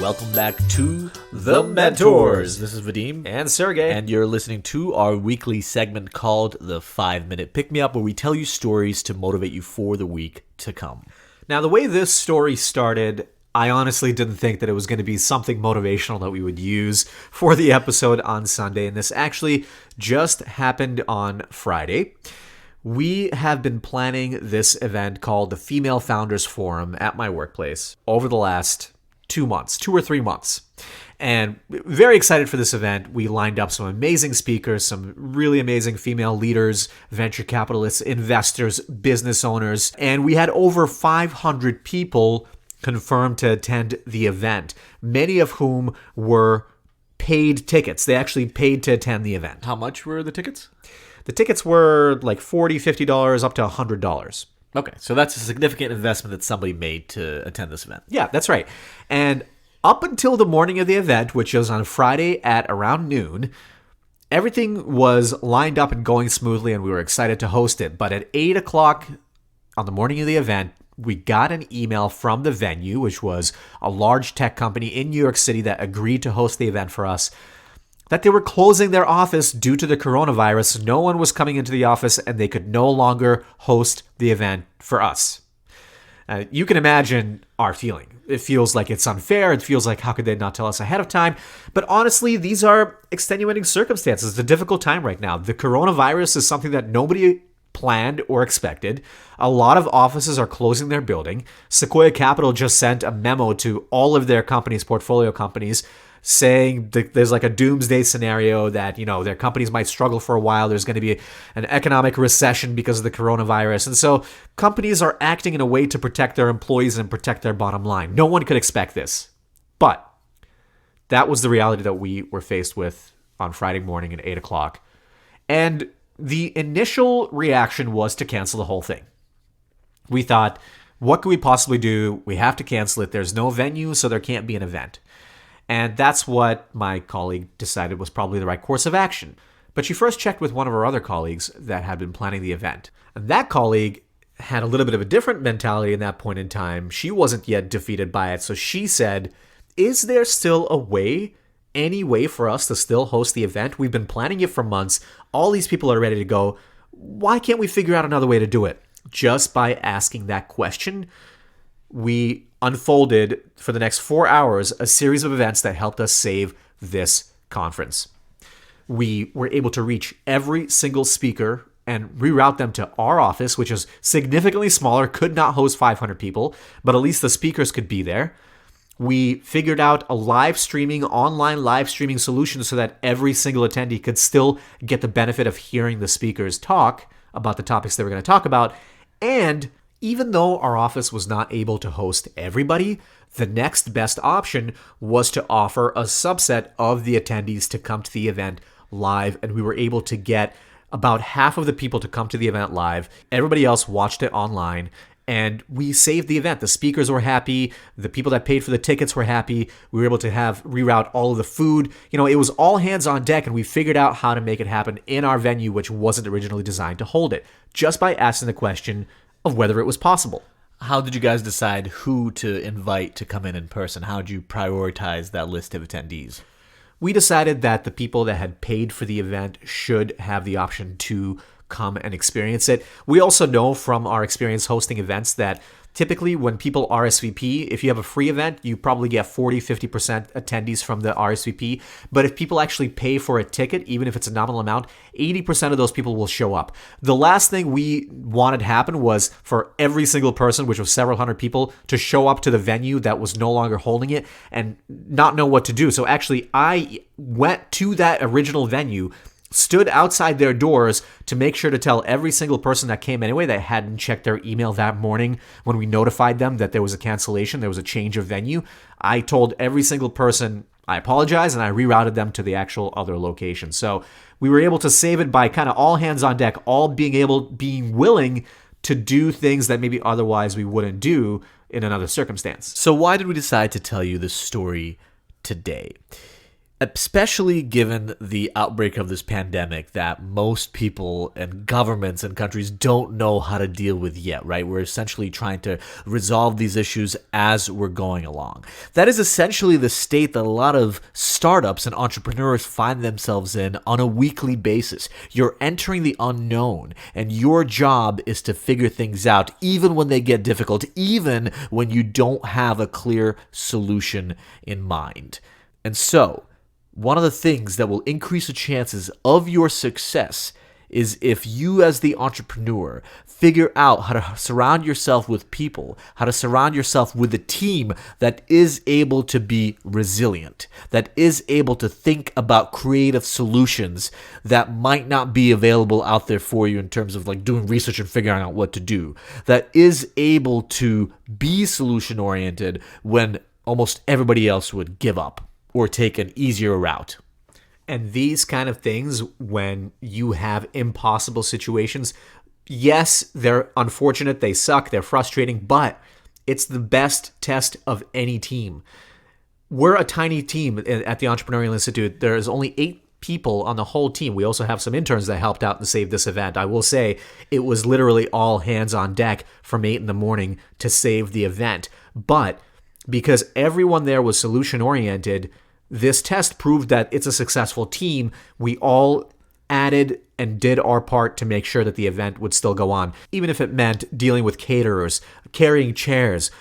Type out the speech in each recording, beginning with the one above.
welcome back to The Mentors. This is Vadim. And Sergey. And you're listening to our weekly segment called The 5-Minute Pick-Me-Up, where we tell you stories to motivate you for the week to come. Now, the way this story started, I honestly didn't think that it was going to be something motivational that we would use for the episode on Sunday, and this actually just happened on Friday. We have been planning this event called the Female Founders Forum at my workplace over the last 2 or 3 months. And very excited for this event. We lined up some amazing speakers, some really amazing female leaders, venture capitalists, investors, business owners, and we had over 500 people confirmed to attend the event, many of whom were paid tickets. They actually paid to attend the event. How much were the tickets? The tickets were like $40, $50, up to $100. Okay, so that's a significant investment that somebody made to attend this event. Yeah, that's right. And up until the morning of the event, which was on Friday at around noon, everything was lined up and going smoothly, and we were excited to host it. But at 8 o'clock on the morning of the event, we got an email from the venue, which was a large tech company in New York City that agreed to host the event for us, that they were closing their office due to the coronavirus. No one was coming into the office, and they could no longer host the event for us. You can imagine our feeling. It feels like it's unfair. It feels like, how could they not tell us ahead of time? But honestly, these are extenuating circumstances. It's a difficult time right now. The coronavirus is something that nobody planned or expected. A lot of offices are closing their building. Sequoia Capital just sent a memo to all of their companies, portfolio companies, saying that there's like a doomsday scenario that, their companies might struggle for a while. There's going to be an economic recession because of the coronavirus. And so companies are acting in a way to protect their employees and protect their bottom line. No one could expect this. But that was the reality that we were faced with on Friday morning at 8 o'clock. And the initial reaction was to cancel the whole thing. We thought, what could we possibly do? We have to cancel it. There's no venue, so there can't be an event. And that's what my colleague decided was probably the right course of action. But she first checked with one of her other colleagues that had been planning the event. And that colleague had a little bit of a different mentality in that point in time. She wasn't yet defeated by it. So she said, is there still any way for us to still host the event? We've been planning it for months. All these people are ready to go. Why can't we figure out another way to do it? Just by asking that question, we unfolded for the next 4 hours a series of events that helped us save this conference. We were able to reach every single speaker and reroute them to our office, which is significantly smaller, could not host 500 people, but at least the speakers could be there. We figured out a online live streaming solution so that every single attendee could still get the benefit of hearing the speakers talk about the topics they were going to talk about. And even though our office was not able to host everybody, the next best option was to offer a subset of the attendees to come to the event live, and we were able to get about half of the people to come to the event live. Everybody else watched it online, and we saved the event. The speakers were happy. The people that paid for the tickets were happy. We were able to reroute all of the food. It was all hands on deck, and we figured out how to make it happen in our venue, which wasn't originally designed to hold it, just by asking the question of whether it was possible. How did you guys decide who to invite to come in person? How did you prioritize that list of attendees? We decided that the people that had paid for the event should have the option to come and experience it. We also know from our experience hosting events that typically when people RSVP, if you have a free event, you probably get 40-50% attendees from the RSVP. But if people actually pay for a ticket, even if it's a nominal amount, 80% of those people will show up. The last thing we wanted to happen was for every single person, which was several hundred people, to show up to the venue that was no longer holding it and not know what to do. So actually, I went to that original venue, stood outside their doors to make sure to tell every single person that came anyway that hadn't checked their email that morning when we notified them that there was a cancellation, there was a change of venue. I told every single person I apologize, and I rerouted them to the actual other location. So we were able to save it by kind of all hands on deck, all being willing to do things that maybe otherwise we wouldn't do in another circumstance. So why did we decide to tell you this story today? especially given the outbreak of this pandemic that most people and governments and countries don't know how to deal with yet, right? We're essentially trying to resolve these issues as we're going along. That is essentially the state that a lot of startups and entrepreneurs find themselves in on a weekly basis. You're entering the unknown, and your job is to figure things out, even when they get difficult, even when you don't have a clear solution in mind. And so, one of the things that will increase the chances of your success is if you, as the entrepreneur, figure out how to surround yourself with people, how to surround yourself with a team that is able to be resilient, that is able to think about creative solutions that might not be available out there for you in terms of like doing research and figuring out what to do, that is able to be solution oriented when almost everybody else would give up or take an easier route. And these kind of things, when you have impossible situations, yes, they're unfortunate, they suck, they're frustrating, but it's the best test of any team. We're a tiny team at the Entrepreneurial Institute. There's only 8 people on the whole team. We also have some interns that helped out and saved this event. I will say it was literally all hands on deck from 8 in the morning to save the event. But because everyone there was solution-oriented, this test proved that it's a successful team. We all added and did our part to make sure that the event would still go on, even if it meant dealing with caterers, carrying chairs,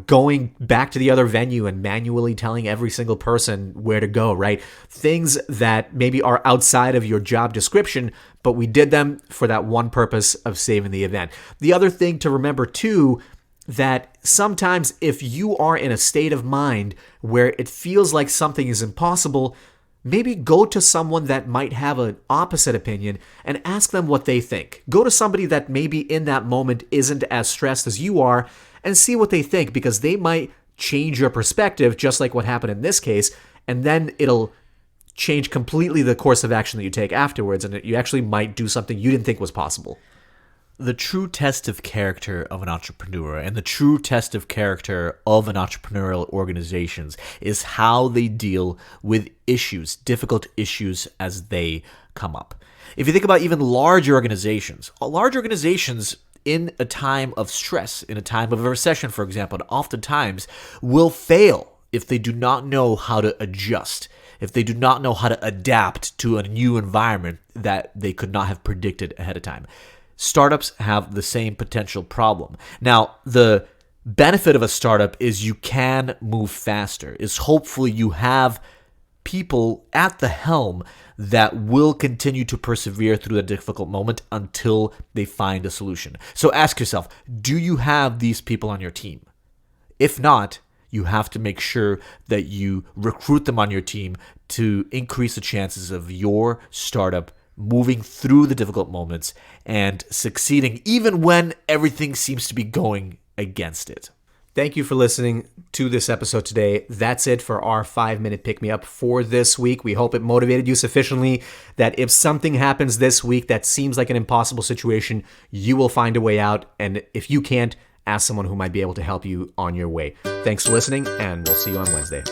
going back to the other venue and manually telling every single person where to go, right? Things that maybe are outside of your job description, but we did them for that one purpose of saving the event. The other thing to remember too, that sometimes if you are in a state of mind where it feels like something is impossible, maybe go to someone that might have an opposite opinion and ask them what they think. Go to somebody that maybe in that moment isn't as stressed as you are and see what they think, because they might change your perspective, just like what happened in this case, and then it'll change completely the course of action that you take afterwards, and you actually might do something you didn't think was possible. The true test of character of an entrepreneur and the true test of character of an entrepreneurial organizations is how they deal with issues, difficult issues as they come up. If you think about even large organizations in a time of stress, in a time of a recession, for example, oftentimes will fail if they do not know how to adjust, if they do not know how to adapt to a new environment that they could not have predicted ahead of time. Startups have the same potential problem. Now, the benefit of a startup is you can move faster, is hopefully you have people at the helm that will continue to persevere through the difficult moment until they find a solution. So ask yourself, do you have these people on your team? If not, you have to make sure that you recruit them on your team to increase the chances of your startup moving through the difficult moments and succeeding even when everything seems to be going against it. Thank you for listening to this episode today. That's it for our 5-minute pick-me-up for this week. We hope it motivated you sufficiently that if something happens this week that seems like an impossible situation, you will find a way out. And if you can't, ask someone who might be able to help you on your way. Thanks for listening, and we'll see you on Wednesday.